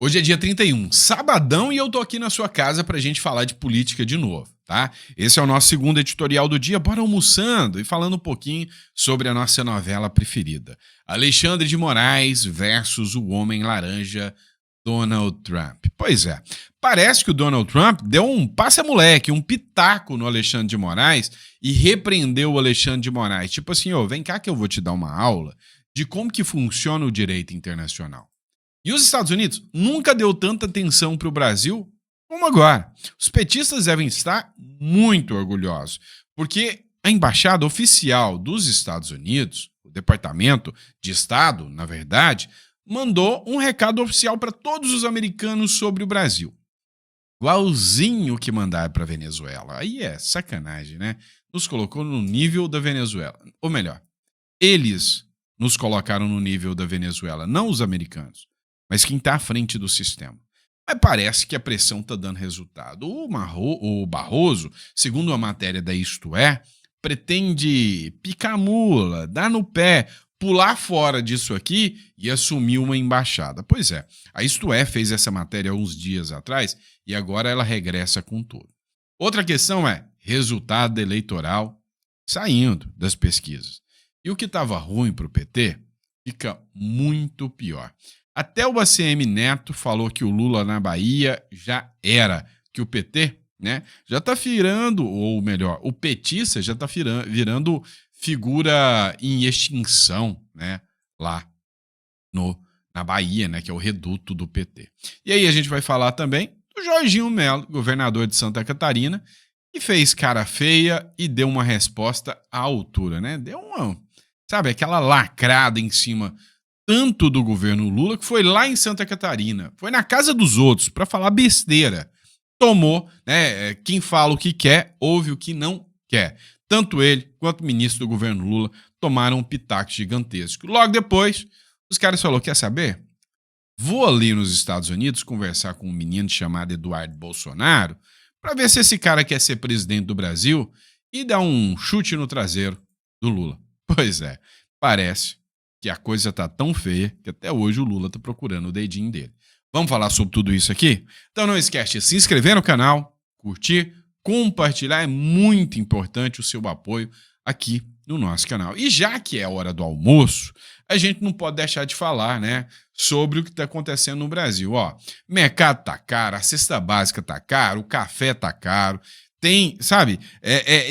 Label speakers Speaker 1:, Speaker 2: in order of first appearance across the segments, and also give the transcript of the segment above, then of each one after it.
Speaker 1: Hoje é dia 31, sabadão, e eu tô aqui na sua casa pra gente falar de política de novo, tá? Esse é o nosso segundo editorial do dia, bora almoçando e falando um pouquinho sobre a nossa novela preferida. Alexandre de Moraes versus o Homem Laranja, Donald Trump. Pois é, parece que o Donald Trump deu um passa-moleque, um pitaco no Alexandre de Moraes e repreendeu o Alexandre de Moraes. Tipo assim, ô, vem cá que eu vou te dar uma aula de como que funciona o direito internacional. E os Estados Unidos nunca deu tanta atenção para o Brasil como agora. Os petistas devem estar muito orgulhosos, porque a embaixada oficial dos Estados Unidos, o Departamento de Estado, na verdade, mandou um recado oficial para todos os americanos sobre o Brasil. Igualzinho que mandaram para a Venezuela. Aí é sacanagem, né? Nos colocou no nível da Venezuela. Ou melhor, eles nos colocaram no nível da Venezuela, não os americanos, mas quem está à frente do sistema. Mas parece que a pressão está dando resultado. O Barroso, segundo a matéria da Isto É, pretende picar a mula, dar no pé, pular fora disso aqui e assumir uma embaixada. Pois é, a Isto É fez essa matéria há uns dias atrás e agora ela regressa com tudo. Outra questão é resultado eleitoral saindo das pesquisas. E o que estava ruim para o PT fica muito pior. Até o ACM Neto falou que o Lula na Bahia já era, que o PT, né, já está virando, ou melhor, o petista já está virando figura em extinção, né, lá na Bahia, né, que é o reduto do PT. E aí a gente vai falar também do Jorginho Melo, governador de Santa Catarina, que fez cara feia e deu uma resposta à altura, né? Deu uma, sabe, aquela lacrada em cima tanto do governo Lula, que foi lá em Santa Catarina, foi na casa dos outros para falar besteira. Tomou, né? Quem fala o que quer, ouve o que não quer. Tanto ele quanto o ministro do governo Lula tomaram um pitaco gigantesco. Logo depois, os caras falaram: quer saber? Vou ali nos Estados Unidos conversar com um menino chamado Eduardo Bolsonaro para ver se esse cara quer ser presidente do Brasil e dar um chute no traseiro do Lula. Pois é, parece que a coisa tá tão feia que até hoje o Lula tá procurando o dedinho dele. Vamos falar sobre tudo isso aqui? Então não esquece de se inscrever no canal, curtir, compartilhar. É muito importante o seu apoio aqui no nosso canal. E já que é hora do almoço, a gente não pode deixar de falar, né, sobre o que está acontecendo no Brasil. Ó, mercado tá caro, a cesta básica tá caro, o café tá caro. Tem, sabe,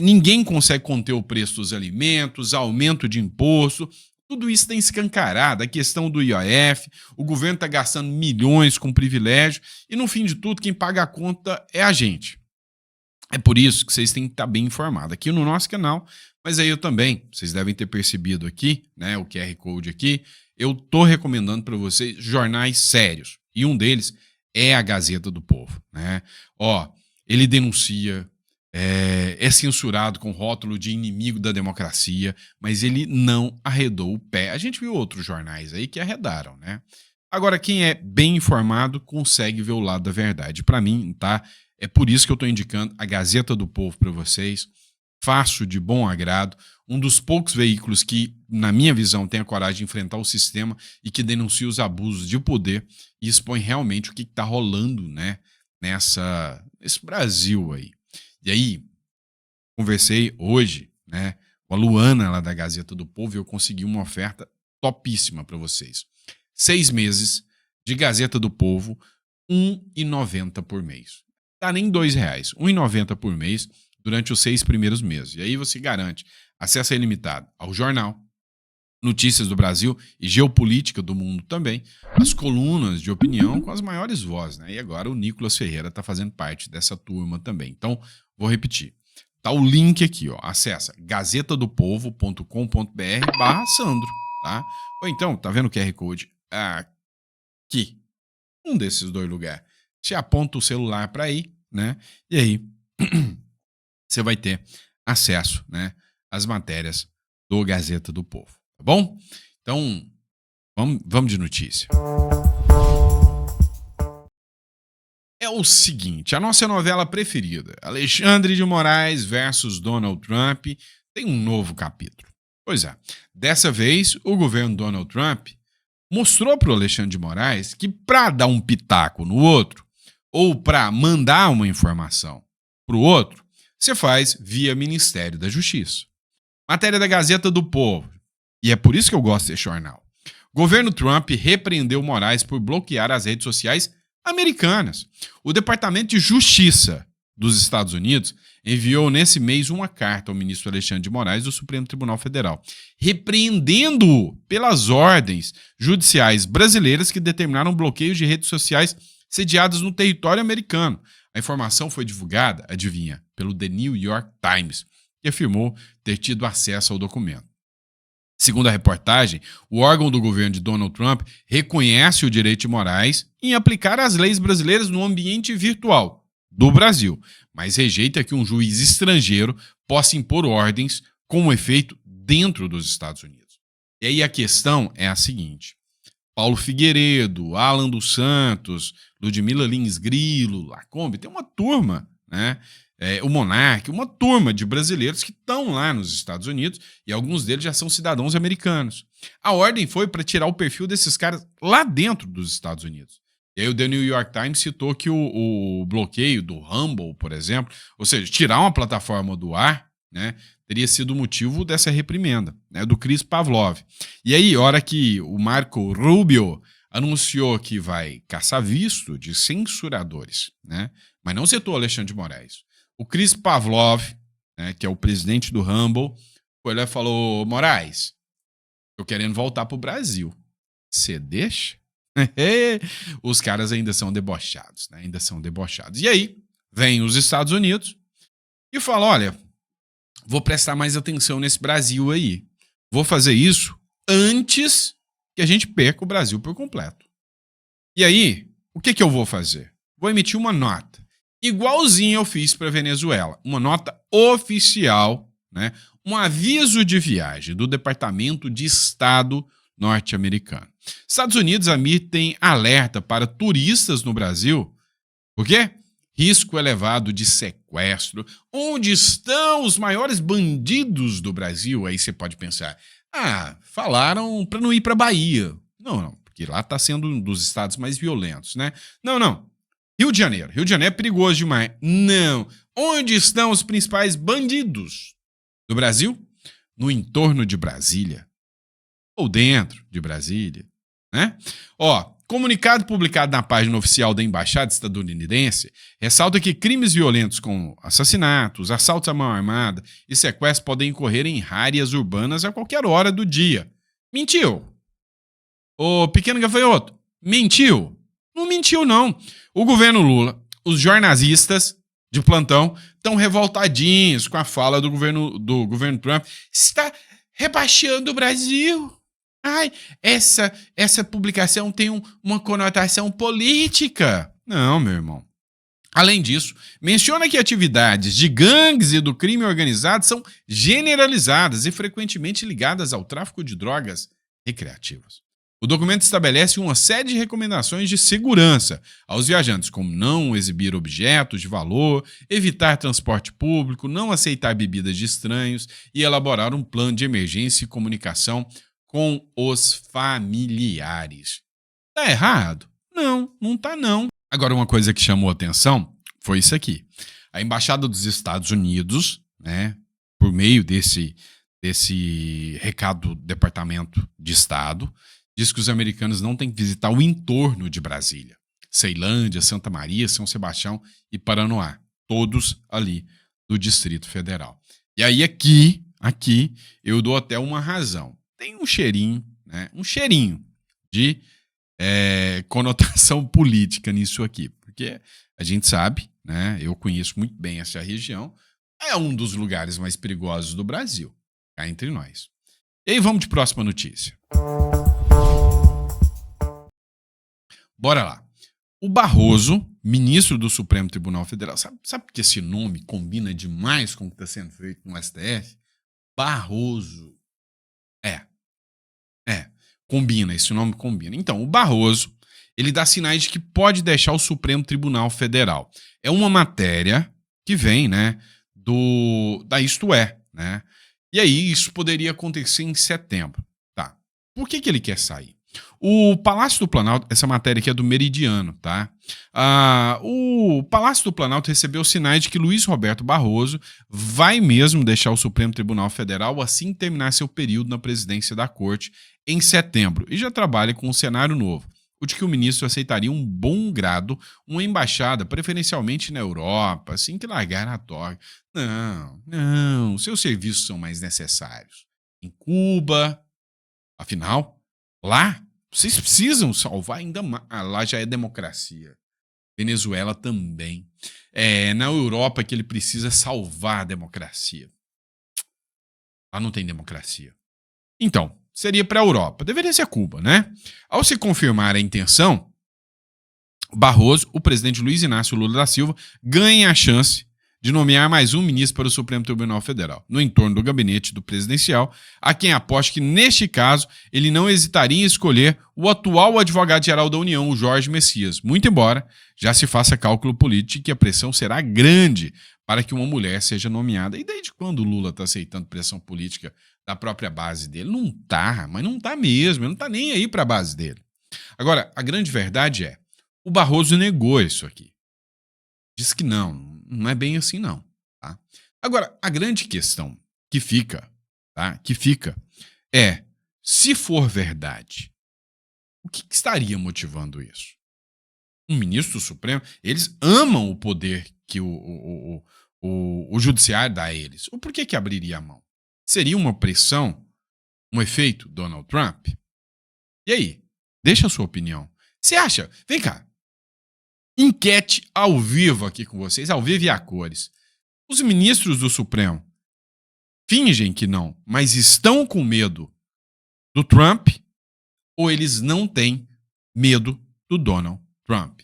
Speaker 1: ninguém consegue conter o preço dos alimentos, aumento de imposto. Tudo isso está escancarado, a questão do IOF, o governo está gastando milhões com privilégio e, no fim de tudo, quem paga a conta é a gente. É por isso que vocês têm que estar bem informados aqui no nosso canal, mas aí eu também, vocês devem ter percebido aqui, né, o QR Code aqui, eu tô recomendando para vocês jornais sérios, e um deles é a Gazeta do Povo, né? Ó, ele denuncia, é censurado com rótulo de inimigo da democracia, mas ele não arredou o pé. A gente viu outros jornais aí que arredaram, né? Agora, quem é bem informado consegue ver o lado da verdade. Para mim, tá? É por isso que eu estou indicando a Gazeta do Povo para vocês. Fácil, de bom agrado. Um dos poucos veículos que, na minha visão, tem a coragem de enfrentar o sistema e que denuncia os abusos de poder e expõe realmente o que está rolando, né? Nesse Brasil aí. E aí, conversei hoje, né, com a Luana lá da Gazeta do Povo e eu consegui uma oferta topíssima para vocês. 6 meses de Gazeta do Povo, R$1,90 por mês. Dá nem R$2, R$1,90 por mês durante os 6 primeiros meses. E aí você garante acesso ilimitado ao jornal, notícias do Brasil e geopolítica do mundo também, as colunas de opinião com as maiores vozes, né? E agora o Nicolas Ferreira está fazendo parte dessa turma também. Então, vou repetir. Tá o link aqui, ó. Acessa gazetadopovo.com.br/Sandro, tá? Ou então, tá vendo o QR Code aqui? Um desses 2 lugares. Você aponta o celular para aí, né? E aí você vai ter acesso, né, às matérias do Gazeta do Povo, tá bom? Então, vamos de notícia. É o seguinte, a nossa novela preferida, Alexandre de Moraes versus Donald Trump, tem um novo capítulo. Pois é, dessa vez o governo Donald Trump mostrou para o Alexandre de Moraes que para dar um pitaco no outro, ou para mandar uma informação para o outro, você faz via Ministério da Justiça. Matéria da Gazeta do Povo. E é por isso que eu gosto desse jornal. Governo Trump repreendeu Moraes por bloquear as redes sociais americanas. O Departamento de Justiça dos Estados Unidos enviou nesse mês uma carta ao ministro Alexandre de Moraes do Supremo Tribunal Federal, repreendendo-o pelas ordens judiciais brasileiras que determinaram bloqueios de redes sociais sediadas no território americano. A informação foi divulgada, adivinha, pelo The New York Times, que afirmou ter tido acesso ao documento. Segundo a reportagem, o órgão do governo de Donald Trump reconhece o direito de Moraes em aplicar as leis brasileiras no ambiente virtual do Brasil, mas rejeita que um juiz estrangeiro possa impor ordens com efeito dentro dos Estados Unidos. E aí a questão é a seguinte: Paulo Figueiredo, Alan dos Santos, Ludmila Lins Grilo, Lacombe, tem uma turma, né? O Monark, uma turma de brasileiros que estão lá nos Estados Unidos e alguns deles já são cidadãos americanos. A ordem foi para tirar o perfil desses caras lá dentro dos Estados Unidos. E aí o The New York Times citou que o bloqueio do Rumble, por exemplo, ou seja, tirar uma plataforma do ar, né, teria sido o motivo dessa reprimenda, né, do Chris Pavlov. E aí, a hora que o Marco Rubio anunciou que vai caçar visto de censuradores, né, mas não citou Alexandre de Moraes. O Chris Pavlov, né, que é o presidente do Rumble, foi lá e falou: Moraes, tô querendo voltar pro Brasil. Você deixa? Os caras ainda são debochados, né? Ainda são debochados. E aí, vem os Estados Unidos e fala: olha, vou prestar mais atenção nesse Brasil aí. Vou fazer isso antes que a gente perca o Brasil por completo. E aí, o que eu vou fazer? Vou emitir uma nota, igualzinho eu fiz para a Venezuela. Uma nota oficial, né? Um aviso de viagem do Departamento de Estado norte-americano. Estados Unidos emitem alerta para turistas no Brasil. Por quê? Risco elevado de sequestro. Onde estão os maiores bandidos do Brasil? Aí você pode pensar: falaram para não ir para Bahia. Não, porque lá está sendo um dos estados mais violentos, né? Não. Rio de Janeiro é perigoso demais. Não. Onde estão os principais bandidos do Brasil? No entorno de Brasília. Ou dentro de Brasília, né? Comunicado publicado na página oficial da Embaixada Estadunidense ressalta que crimes violentos como assassinatos, assaltos à mão armada e sequestros podem ocorrer em áreas urbanas a qualquer hora do dia. Mentiu. Ô, pequeno gafanhoto, mentiu? Não mentiu, não. O governo Lula, os jornalistas de plantão estão revoltadinhos com a fala do governo Trump. Está rebaixando o Brasil. Essa publicação tem uma conotação política. Não, meu irmão. Além disso, menciona que atividades de gangues e do crime organizado são generalizadas e frequentemente ligadas ao tráfico de drogas recreativas. O documento estabelece uma série de recomendações de segurança aos viajantes, como não exibir objetos de valor, evitar transporte público, não aceitar bebidas de estranhos e elaborar um plano de emergência e comunicação com os familiares. Tá errado? Não tá não. Agora, uma coisa que chamou a atenção foi isso aqui. A Embaixada dos Estados Unidos, né, por meio desse recado do Departamento de Estado, diz que os americanos não têm que visitar o entorno de Brasília. Ceilândia, Santa Maria, São Sebastião e Paranoá. Todos ali do Distrito Federal. E aí aqui eu dou até uma razão. Tem um cheirinho, né? Um cheirinho de conotação política nisso aqui. Porque a gente sabe, né? Eu conheço muito bem essa região. É um dos lugares mais perigosos do Brasil. Cá entre nós. E aí vamos de próxima notícia. Bora lá. O Barroso, ministro do Supremo Tribunal Federal, sabe que esse nome combina demais com o que está sendo feito no STF? Barroso. Combina, esse nome combina. Então, o Barroso, ele dá sinais de que pode deixar o Supremo Tribunal Federal. É uma matéria que vem, né, da Isto É, né? E aí, isso poderia acontecer em setembro. Tá. Por que ele quer sair? O Palácio do Planalto, essa matéria aqui é do Meridiano, tá? O Palácio do Planalto recebeu sinais de que Luiz Roberto Barroso vai mesmo deixar o Supremo Tribunal Federal assim que terminar seu período na presidência da Corte em setembro e já trabalha com um cenário novo, o de que o ministro aceitaria um bom grado uma embaixada, preferencialmente na Europa, assim que largar a toga. Não, seus serviços são mais necessários. Em Cuba, afinal, lá vocês precisam salvar ainda mais. Lá já é democracia. Venezuela também. É na Europa que ele precisa salvar a democracia. Lá não tem democracia. Então, seria para a Europa. Deveria ser Cuba, né? Ao se confirmar a intenção, Barroso, o presidente Luiz Inácio Lula da Silva, ganha a chance de nomear mais um ministro para o Supremo Tribunal Federal, no entorno do gabinete do presidencial, a quem aposta que, neste caso, ele não hesitaria em escolher o atual advogado-geral da União, o Jorge Messias, muito embora já se faça cálculo político que a pressão será grande para que uma mulher seja nomeada. E desde quando o Lula está aceitando pressão política da própria base dele? Não tá, mas não tá mesmo, ele não tá nem aí para a base dele. Agora, a grande verdade é, o Barroso negou isso aqui. Diz que não é bem assim não. Tá? Agora, a grande questão que fica é, se for verdade, o que estaria motivando isso? Um ministro do Supremo, eles amam o poder que o judiciário dá a eles. Por que abriria a mão? Seria uma pressão, um efeito Donald Trump? E aí? Deixa a sua opinião. Você acha? Vem cá. Enquete ao vivo aqui com vocês, ao vivo e a cores. Os ministros do Supremo fingem que não, mas estão com medo do Trump ou eles não têm medo do Donald Trump?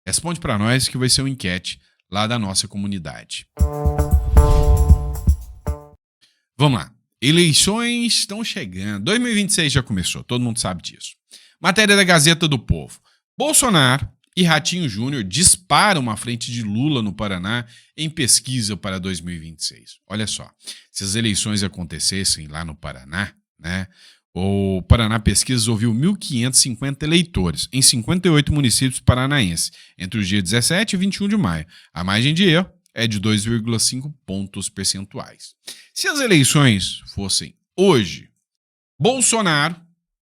Speaker 1: Responde para nós que vai ser uma enquete lá da nossa comunidade. Vamos lá. Eleições estão chegando. 2026 já começou, todo mundo sabe disso. Matéria da Gazeta do Povo. Bolsonaro e Ratinho Júnior disparam à frente de Lula no Paraná em pesquisa para 2026. Olha só, se as eleições acontecessem lá no Paraná, né? O Paraná Pesquisas ouviu 1.550 eleitores em 58 municípios paranaenses entre os dias 17 e 21 de maio. A margem de erro é de 2,5 pontos percentuais. Se as eleições fossem hoje, Bolsonaro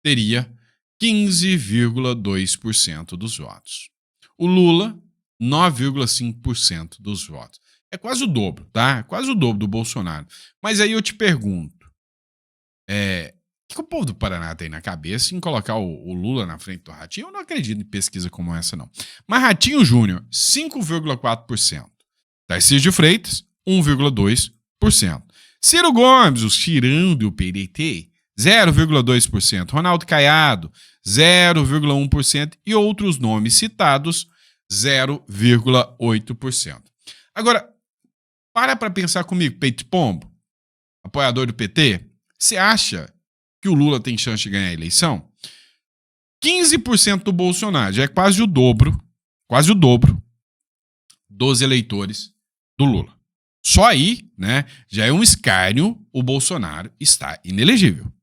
Speaker 1: teria 15,2% dos votos. O Lula, 9,5% dos votos. É quase o dobro, tá? É quase o dobro do Bolsonaro. Mas aí eu te pergunto, o que o povo do Paraná tem na cabeça em colocar o Lula na frente do Ratinho? Eu não acredito em pesquisa como essa, não. Mas Ratinho Júnior, 5,4%. Tarcísio de Freitas, 1,2%. Ciro Gomes, o Cirão do PDT, 0,2%. Ronaldo Caiado, 0,1%. E outros nomes citados, 0,8%. Agora, para pensar comigo, Peito Pombo, apoiador do PT, você acha que o Lula tem chance de ganhar a eleição? 15% do Bolsonaro, já é quase o dobro dos eleitores do Lula. Só aí, né, já é um escárnio, o Bolsonaro está inelegível.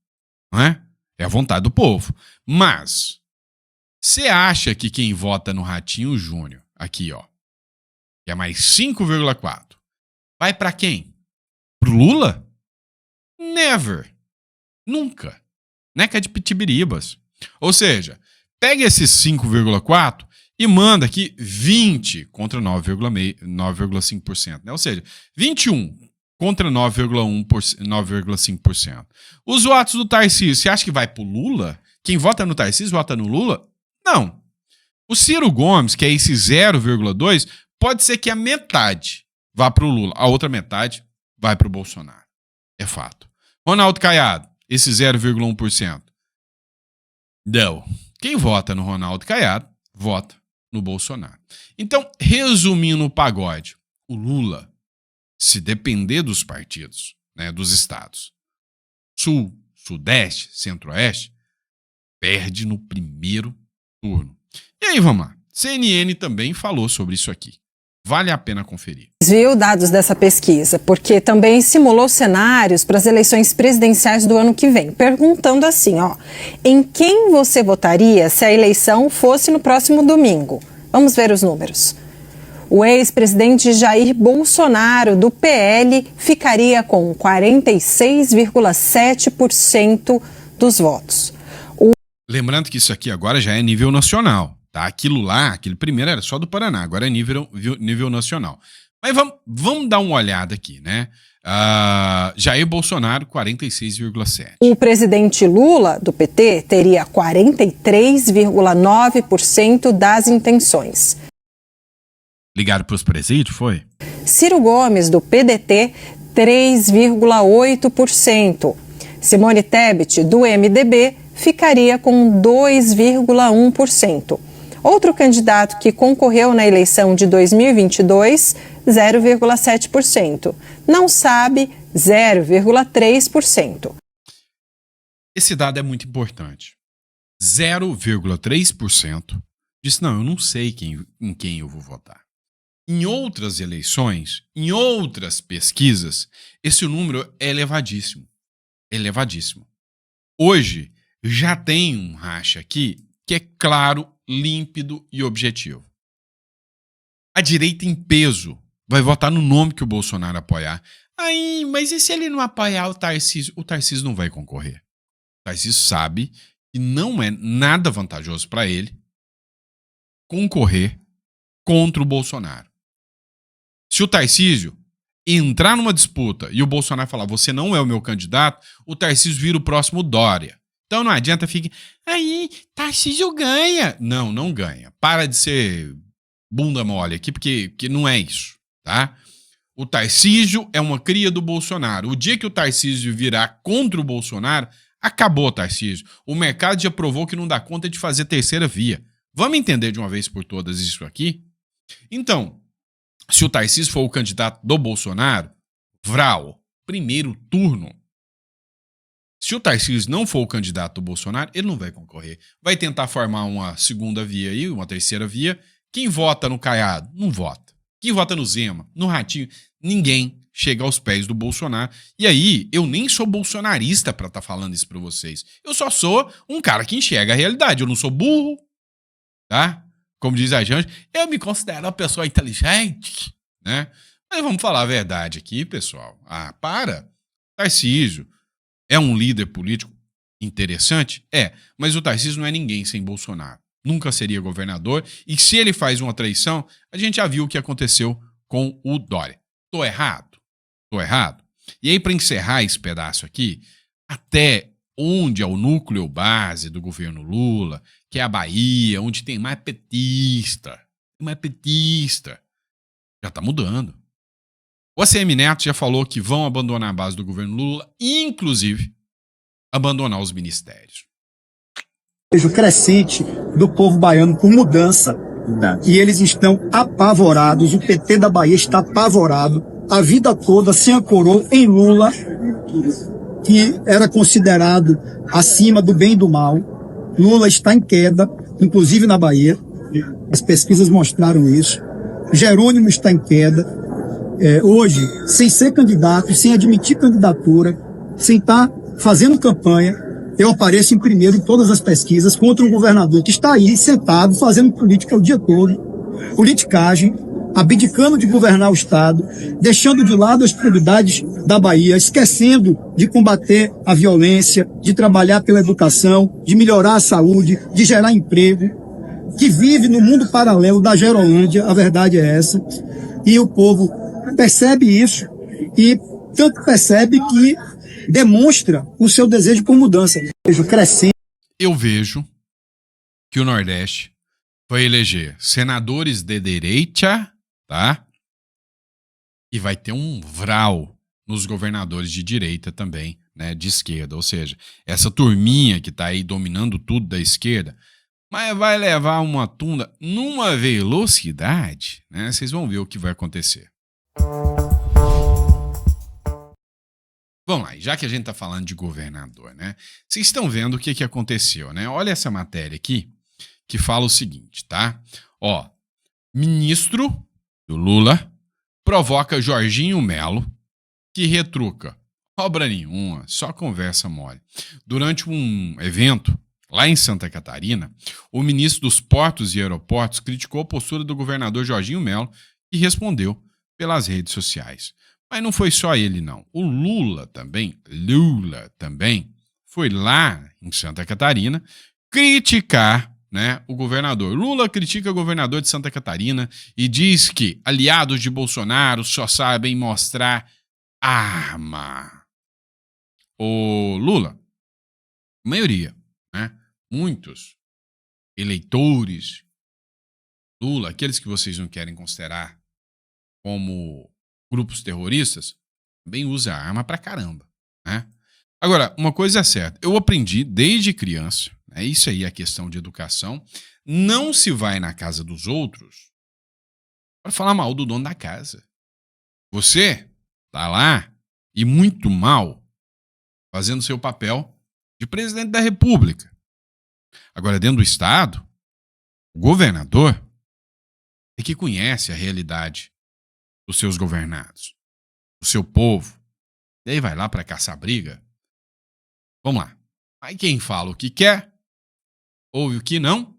Speaker 1: Não é? É a vontade do povo. Mas, você acha que quem vota no Ratinho Júnior, aqui ó, que é mais 5,4, vai para quem? Pro Lula? Never. Nunca. Neca de pitibiribas. Ou seja, pega esses 5,4 e manda aqui 20 contra 9,5%. Né? Ou seja, 21 contra 9,5%. Os votos do Tarcísio, você acha que vai pro Lula? Quem vota no Tarcísio vota no Lula? Não. O Ciro Gomes, que é esse 0,2, pode ser que a metade vá pro Lula, a outra metade vai pro Bolsonaro. É fato. Ronaldo Caiado, esse 0,1%. Não. Quem vota no Ronaldo Caiado, vota no Bolsonaro. Então, resumindo o pagode, o Lula, se depender dos partidos, né, dos estados, Sul, Sudeste, Centro-Oeste, perde no primeiro turno. E aí, vamos lá. CNN também falou sobre isso aqui. Vale a pena conferir.
Speaker 2: Viu dados dessa pesquisa, porque também simulou cenários para as eleições presidenciais do ano que vem, perguntando assim, em quem você votaria se a eleição fosse no próximo domingo? Vamos ver os números. O ex-presidente Jair Bolsonaro, do PL, ficaria com 46,7% dos votos.
Speaker 1: Lembrando que isso aqui agora já é nível nacional, tá? Aquele primeiro era só do Paraná, agora é nível nacional. Mas vamos dar uma olhada aqui, né? Jair Bolsonaro, 46,7%.
Speaker 2: O presidente Lula, do PT, teria 43,9% das intenções.
Speaker 1: Ligaram para os presídios, foi?
Speaker 2: Ciro Gomes, do PDT, 3,8%. Simone Tebet, do MDB, ficaria com 2,1%. Outro candidato que concorreu na eleição de 2022, 0,7%. Não sabe, 0,3%.
Speaker 1: Esse dado é muito importante. 0,3% disse, não, eu não sei em quem eu vou votar. Em outras eleições, em outras pesquisas, esse número é elevadíssimo. Elevadíssimo. Hoje, já tem um racha aqui que é claro, límpido e objetivo. A direita em peso vai votar no nome que o Bolsonaro apoiar. Aí, mas e se ele não apoiar o Tarcísio? O Tarcísio não vai concorrer. O Tarcísio sabe que não é nada vantajoso para ele concorrer contra o Bolsonaro. Se o Tarcísio entrar numa disputa e o Bolsonaro falar, você não é o meu candidato, o Tarcísio vira o próximo Dória. Então não adianta ficar, aí, Tarcísio ganha. Não, não ganha. Para de ser bunda mole aqui, porque não é isso, tá? O Tarcísio é uma cria do Bolsonaro. O dia que o Tarcísio virar contra o Bolsonaro, acabou o Tarcísio. O mercado já provou que não dá conta de fazer terceira via. Vamos entender de uma vez por todas isso aqui? Então, se o Tarcísio for o candidato do Bolsonaro, vral, primeiro turno. Se o Tarcísio não for o candidato do Bolsonaro, ele não vai concorrer. Vai tentar formar uma segunda via aí, uma terceira via. Quem vota no Caiado? Não vota. Quem vota no Zema? No Ratinho? Ninguém chega aos pés do Bolsonaro. E aí, eu nem sou bolsonarista pra estar falando isso pra vocês. Eu só sou um cara que enxerga a realidade. Eu não sou burro, tá? Como diz a Janja, eu me considero uma pessoa inteligente, né? Mas vamos falar a verdade aqui, pessoal. Para. Tarcísio é um líder político interessante? É, mas o Tarcísio não é ninguém sem Bolsonaro. Nunca seria governador. E se ele faz uma traição, a gente já viu o que aconteceu com o Dória. Tô errado? Tô errado? E aí, para encerrar esse pedaço aqui, até onde é o núcleo base do governo Lula, que é a Bahia, onde tem mais petista, já tá mudando. O ACM Neto já falou que vão abandonar a base do governo Lula, inclusive abandonar os ministérios.
Speaker 3: Vejo crescente do povo baiano por mudança. E eles estão apavorados, o PT da Bahia está apavorado. A vida toda se ancorou em Lula, que era considerado acima do bem e do mal. Lula está em queda, inclusive na Bahia. As pesquisas mostraram isso. Jerônimo está em queda. Hoje, sem ser candidato, sem admitir candidatura, sem estar fazendo campanha, eu apareço em primeiro em todas as pesquisas contra um governador que está aí sentado fazendo política o dia todo, politicagem, abdicando de governar o Estado, deixando de lado as prioridades da Bahia, esquecendo de combater a violência, de trabalhar pela educação, de melhorar a saúde, de gerar emprego, que vive no mundo paralelo da Gerolândia, a verdade é essa, e o povo percebe isso e tanto percebe que demonstra o seu desejo por mudança. Vejo crescendo.
Speaker 1: Eu vejo que o Nordeste vai eleger senadores de direita, tá? E vai ter um vral nos governadores de direita também, né? De esquerda. Ou seja, essa turminha que tá aí dominando tudo da esquerda, mas vai levar uma tunda numa velocidade, né? Vocês vão ver o que vai acontecer. Vamos lá, já que a gente tá falando de governador, né? Vocês estão vendo o que aconteceu, né? Olha essa matéria aqui, que fala o seguinte, tá? Ó, ministro O Lula provoca Jorginho Melo, que retruca. Obra nenhuma, só conversa mole. Durante um evento lá em Santa Catarina, o ministro dos Portos e Aeroportos criticou a postura do governador Jorginho Melo e respondeu pelas redes sociais. Mas não foi só ele, não. O Lula também foi lá em Santa Catarina criticar, né, o governador. Lula critica o governador de Santa Catarina e diz que aliados de Bolsonaro só sabem mostrar arma. O Lula, a maioria, né, muitos eleitores Lula, aqueles que vocês não querem considerar como grupos terroristas, também usa arma pra caramba, né? Agora, uma coisa é certa, eu aprendi desde criança, né, isso aí é questão de educação, não se vai na casa dos outros para falar mal do dono da casa. Você tá lá e muito mal fazendo seu papel de presidente da República. Agora, dentro do Estado, o governador é que conhece a realidade dos seus governados, do seu povo. E aí vai lá para caçar briga. Vamos lá. Aí quem fala o que quer, ouve o que não.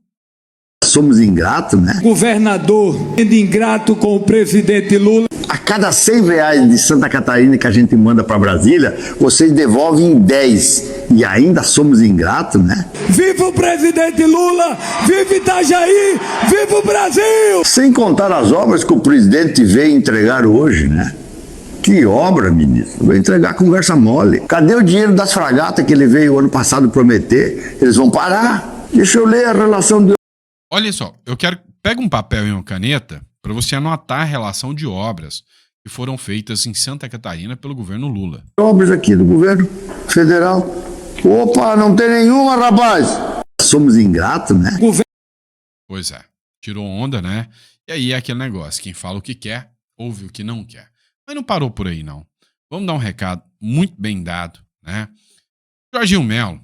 Speaker 4: Somos ingratos, né?
Speaker 5: Governador sendo ingrato com o presidente Lula.
Speaker 4: A cada R$100 de Santa Catarina que a gente manda para Brasília, vocês devolvem em 10. E ainda somos ingratos, né?
Speaker 5: Viva o presidente Lula! Viva Itajaí! Viva o Brasil!
Speaker 4: Sem contar as obras que o presidente veio entregar hoje, né? Que obra, ministro? Veio entregar conversa mole. Cadê o dinheiro das fragatas que ele veio ano passado prometer? Eles vão parar. Deixa eu ler a relação do...
Speaker 1: Olha só, eu quero... Pega um papel e uma caneta para você anotar a relação de obras que foram feitas em Santa Catarina pelo governo Lula.
Speaker 4: Obras aqui do governo federal. Opa, não tem nenhuma, rapaz! Somos ingratos, né?
Speaker 1: Pois é, tirou onda, né? E aí é aquele negócio, quem fala o que quer, ouve o que não quer. Mas não parou por aí, não. Vamos dar um recado muito bem dado, né? Jorginho Melo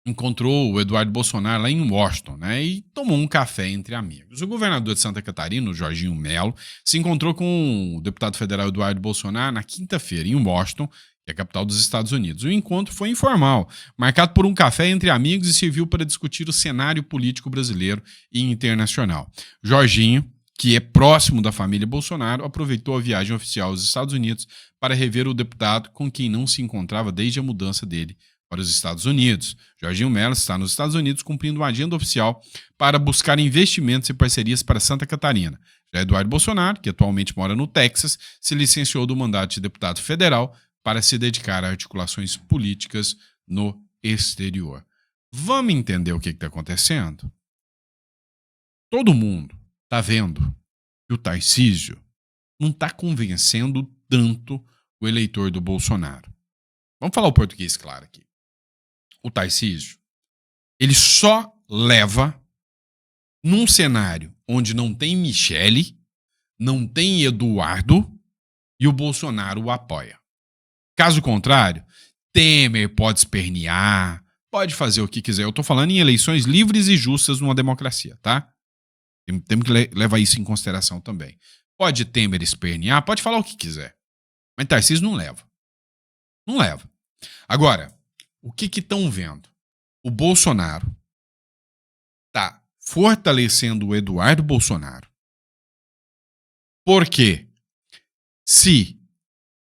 Speaker 1: encontrou o Eduardo Bolsonaro lá em Washington, né? E tomou um café entre amigos. O governador de Santa Catarina, o Jorginho Melo, se encontrou com o deputado federal Eduardo Bolsonaro na quinta-feira em Washington, que é a capital dos Estados Unidos. O encontro foi informal, marcado por um café entre amigos e serviu para discutir o cenário político brasileiro e internacional. Jorginho, que é próximo da família Bolsonaro, aproveitou a viagem oficial aos Estados Unidos para rever o deputado com quem não se encontrava desde a mudança dele para os Estados Unidos. Jorginho Melo está nos Estados Unidos cumprindo uma agenda oficial para buscar investimentos e parcerias para Santa Catarina. Já Eduardo Bolsonaro, que atualmente mora no Texas, se licenciou do mandato de deputado federal para se dedicar a articulações políticas no exterior. Vamos entender o que está acontecendo? Todo mundo está vendo que o Tarcísio não está convencendo tanto o eleitor do Bolsonaro. Vamos falar o português claro aqui. O Tarcísio, ele só leva num cenário onde não tem Michele, não tem Eduardo e o Bolsonaro o apoia. Caso contrário, Temer pode espernear, pode fazer o que quiser. Eu estou falando em eleições livres e justas numa democracia, tá? Temos que levar isso em consideração também. Pode Temer espernear, pode falar o que quiser. Mas Tarcísio não leva. Não leva. Agora, o que estão vendo? O Bolsonaro está fortalecendo o Eduardo Bolsonaro. Porque se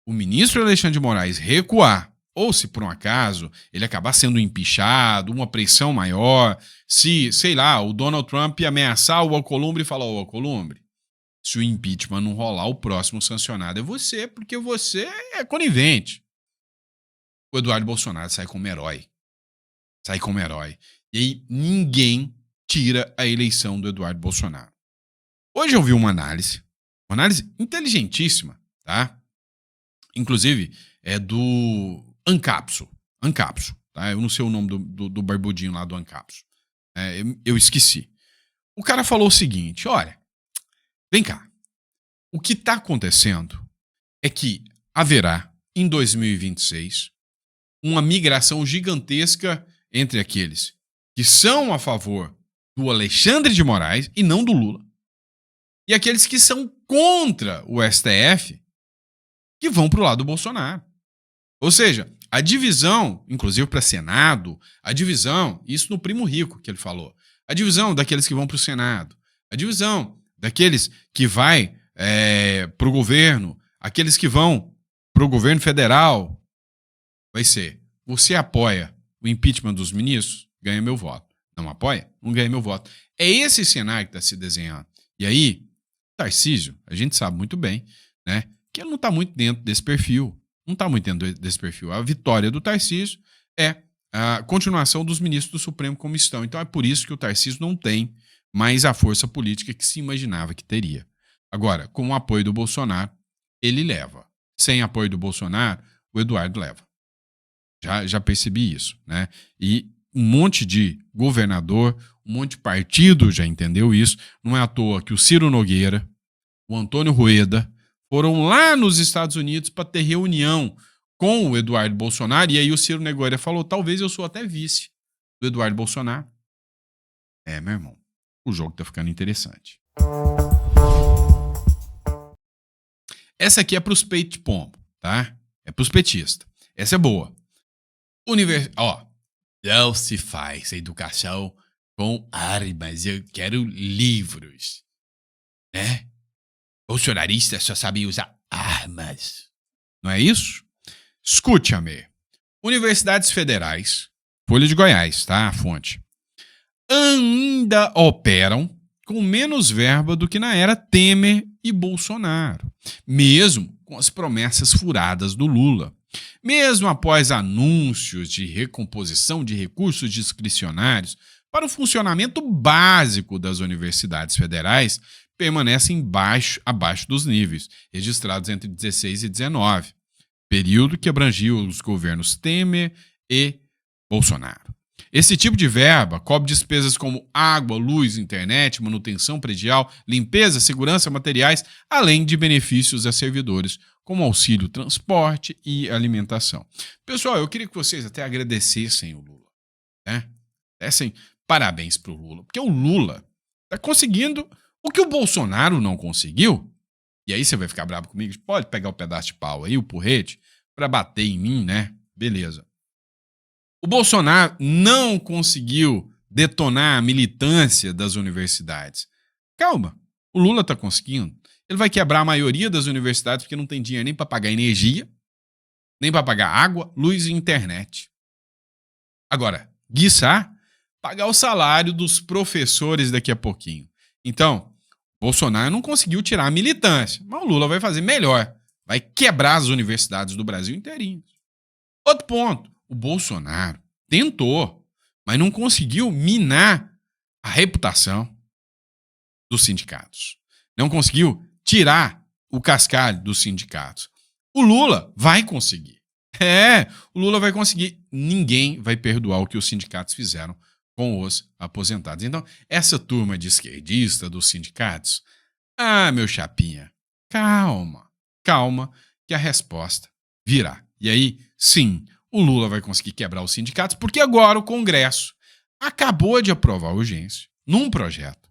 Speaker 1: o ministro Alexandre de Moraes recuar, ou se por um acaso ele acabar sendo empichado, uma pressão maior, se, sei lá, o Donald Trump ameaçar o Alcolumbre e falar, ô Alcolumbre, se o impeachment não rolar, o próximo sancionado é você, porque você é conivente. O Eduardo Bolsonaro sai como herói. Sai como herói. E aí ninguém tira a eleição do Eduardo Bolsonaro. Hoje eu vi uma análise inteligentíssima, tá? Inclusive, é do Ancapso, tá? Eu não sei o nome do barbudinho lá do Ancapso. Eu esqueci. O cara falou o seguinte, olha, vem cá. O que está acontecendo é que haverá, em 2026, uma migração gigantesca entre aqueles que são a favor do Alexandre de Moraes e não do Lula, e aqueles que são contra o STF, que vão para o lado do Bolsonaro. Ou seja, a divisão, inclusive para Senado, a divisão, isso no Primo Rico que ele falou, a divisão daqueles que vão para o Senado, a divisão daqueles que vai para o governo, aqueles que vão para o governo federal, vai ser: você apoia o impeachment dos ministros? Ganha meu voto. Não apoia? Não ganha meu voto. É esse cenário que está se desenhando. E aí, Tarcísio, a gente sabe muito bem, né, que ele não está muito dentro desse perfil. Não está muito dentro desse perfil. A vitória do Tarcísio é a continuação dos ministros do Supremo como estão. Então é por isso que o Tarcísio não tem mais a força política que se imaginava que teria. Agora, com o apoio do Bolsonaro, ele leva. Sem apoio do Bolsonaro, o Eduardo leva. Já percebi isso, né? E um monte de governador, um monte de partido já entendeu isso. Não é à toa que o Ciro Nogueira, o Antônio Rueda, foram lá nos Estados Unidos para ter reunião com o Eduardo Bolsonaro. E aí o Ciro Nogueira falou: talvez eu sou até vice do Eduardo Bolsonaro. Meu irmão, o jogo tá ficando interessante. Essa aqui é pros peitos de pombo, tá? É pros petistas. Essa é boa. Não se faz a educação com armas. Eu quero livros. Né? Bolsonaristas só sabem usar armas. Não é isso? Escute-me. Universidades federais, Folha de Goiás, tá? A fonte. Ainda operam com menos verba do que na era Temer e Bolsonaro. Mesmo com as promessas furadas do Lula. Mesmo após anúncios de recomposição de recursos discricionários para o funcionamento básico das universidades federais, permanecem abaixo dos níveis registrados entre 16 e 19, período que abrangiu os governos Temer e Bolsonaro. Esse tipo de verba cobre despesas como água, luz, internet, manutenção predial, limpeza, segurança, materiais, além de benefícios a servidores, como auxílio transporte e alimentação. Pessoal, eu queria que vocês até agradecessem o Lula, né? Dessem parabéns para o Lula, porque o Lula está conseguindo o que o Bolsonaro não conseguiu. E aí você vai ficar bravo comigo? Pode pegar o pedaço de pau aí, o porrete, para bater em mim, né? Beleza. O Bolsonaro não conseguiu detonar a militância das universidades. Calma, o Lula está conseguindo. Ele vai quebrar a maioria das universidades porque não tem dinheiro nem para pagar energia, nem para pagar água, luz e internet. Agora, guiçar, pagar o salário dos professores daqui a pouquinho. Então, Bolsonaro não conseguiu tirar a militância, mas o Lula vai fazer melhor. Vai quebrar as universidades do Brasil inteirinho. Outro ponto, o Bolsonaro tentou, mas não conseguiu minar a reputação dos sindicatos. Não conseguiu tirar o cascalho dos sindicatos. O Lula vai conseguir. O Lula vai conseguir. Ninguém vai perdoar o que os sindicatos fizeram com os aposentados. Então, essa turma de esquerdista dos sindicatos, meu chapinha, calma, que a resposta virá. E aí, sim, o Lula vai conseguir quebrar os sindicatos, porque agora o Congresso acabou de aprovar a urgência num projeto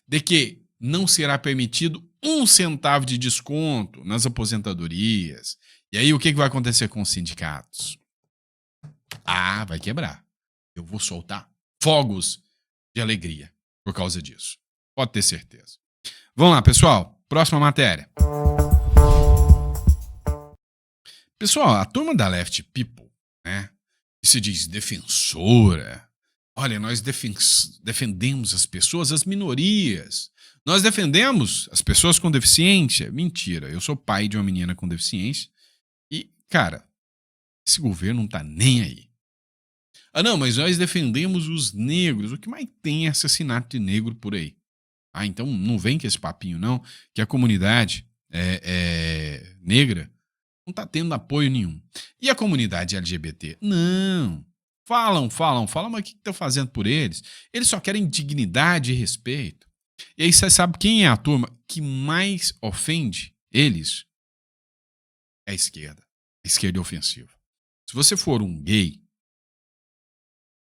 Speaker 1: de que não será permitido 1 centavo de desconto nas aposentadorias. E aí, o que vai acontecer com os sindicatos? Vai quebrar. Eu vou soltar fogos de alegria por causa disso. Pode ter certeza. Vamos lá, pessoal. Próxima matéria. Pessoal, a turma da Left People, né, que se diz defensora. Olha, nós defendemos as pessoas, as minorias. Nós defendemos as pessoas com deficiência. Mentira, eu sou pai de uma menina com deficiência. E, cara, esse governo não tá nem aí. Não, mas nós defendemos os negros. O que mais tem é assassinato de negro por aí. Então não vem com esse papinho, não, que a comunidade negra não tá tendo apoio nenhum. E a comunidade LGBT? Não. Falam, mas o que estão fazendo por eles? Eles só querem dignidade e respeito. E aí você sabe quem é a turma que mais ofende eles? É a esquerda ofensiva. Se você for um gay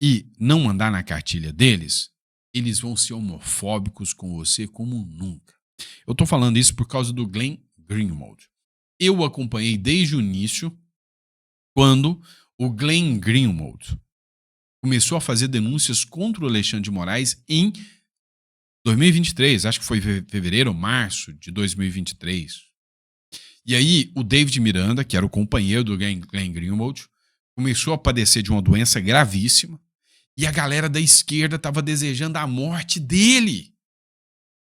Speaker 1: e não andar na cartilha deles, eles vão ser homofóbicos com você como nunca. Eu tô falando isso por causa do Glenn Greenwald. Eu acompanhei desde o início, quando o Glenn Greenwald começou a fazer denúncias contra o Alexandre de Moraes em 2023, acho que foi fevereiro ou março de 2023. E aí o David Miranda, que era o companheiro do Glenn Greenwald, começou a padecer de uma doença gravíssima e a galera da esquerda estava desejando a morte dele.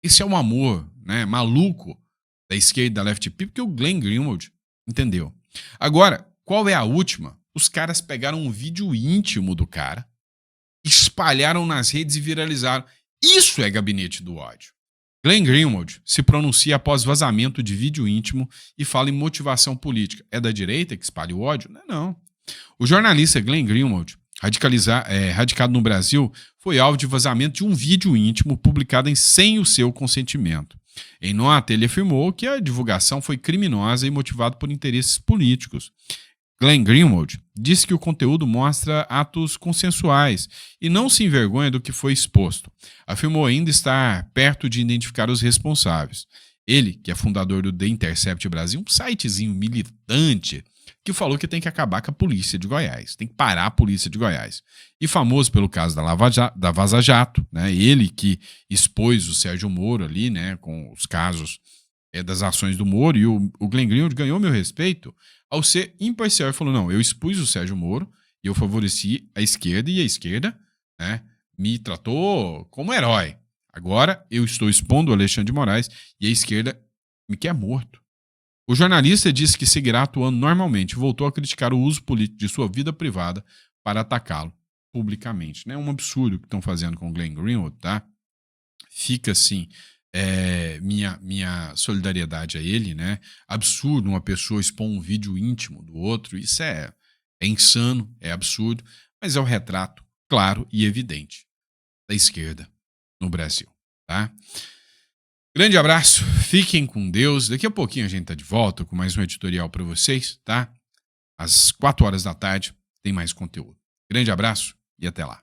Speaker 1: Esse é um amor, né, maluco da esquerda, da left people, que o Glenn Greenwald entendeu. Agora, qual é a última? Os caras pegaram um vídeo íntimo do cara, espalharam nas redes e viralizaram. Isso é gabinete do ódio. Glenn Greenwald se pronuncia após vazamento de vídeo íntimo e fala em motivação política. É da direita que espalha o ódio? Não. O jornalista Glenn Greenwald, radicado no Brasil, foi alvo de vazamento de um vídeo íntimo publicado sem o seu consentimento. Em nota, ele afirmou que a divulgação foi criminosa e motivada por interesses políticos. Glenn Greenwald disse que o conteúdo mostra atos consensuais e não se envergonha do que foi exposto. Afirmou ainda estar perto de identificar os responsáveis. Ele, que é fundador do The Intercept Brasil, um sitezinho militante, que falou que tem que acabar com a polícia de Goiás, tem que parar a polícia de Goiás. E famoso pelo caso da Vaza Jato, né? Ele que expôs o Sérgio Moro ali, né, com os casos das ações do Moro, e o Glenn Greenwald ganhou meu respeito ao ser imparcial e falou, não, eu expus o Sérgio Moro e eu favoreci a esquerda, e a esquerda, né, me tratou como herói. Agora eu estou expondo o Alexandre de Moraes e a esquerda me quer morto. O jornalista disse que seguirá atuando normalmente e voltou a criticar o uso político de sua vida privada para atacá-lo publicamente. É um absurdo o que estão fazendo com o Glenn Greenwald, tá? Fica assim... minha solidariedade a ele, né? Absurdo uma pessoa expor um vídeo íntimo do outro, isso é insano, é absurdo, mas é o retrato claro e evidente da esquerda no Brasil, tá? Grande abraço, fiquem com Deus. Daqui a pouquinho a gente tá de volta com mais um editorial para vocês, tá? Às 4 horas da tarde tem mais conteúdo. Grande abraço e até lá.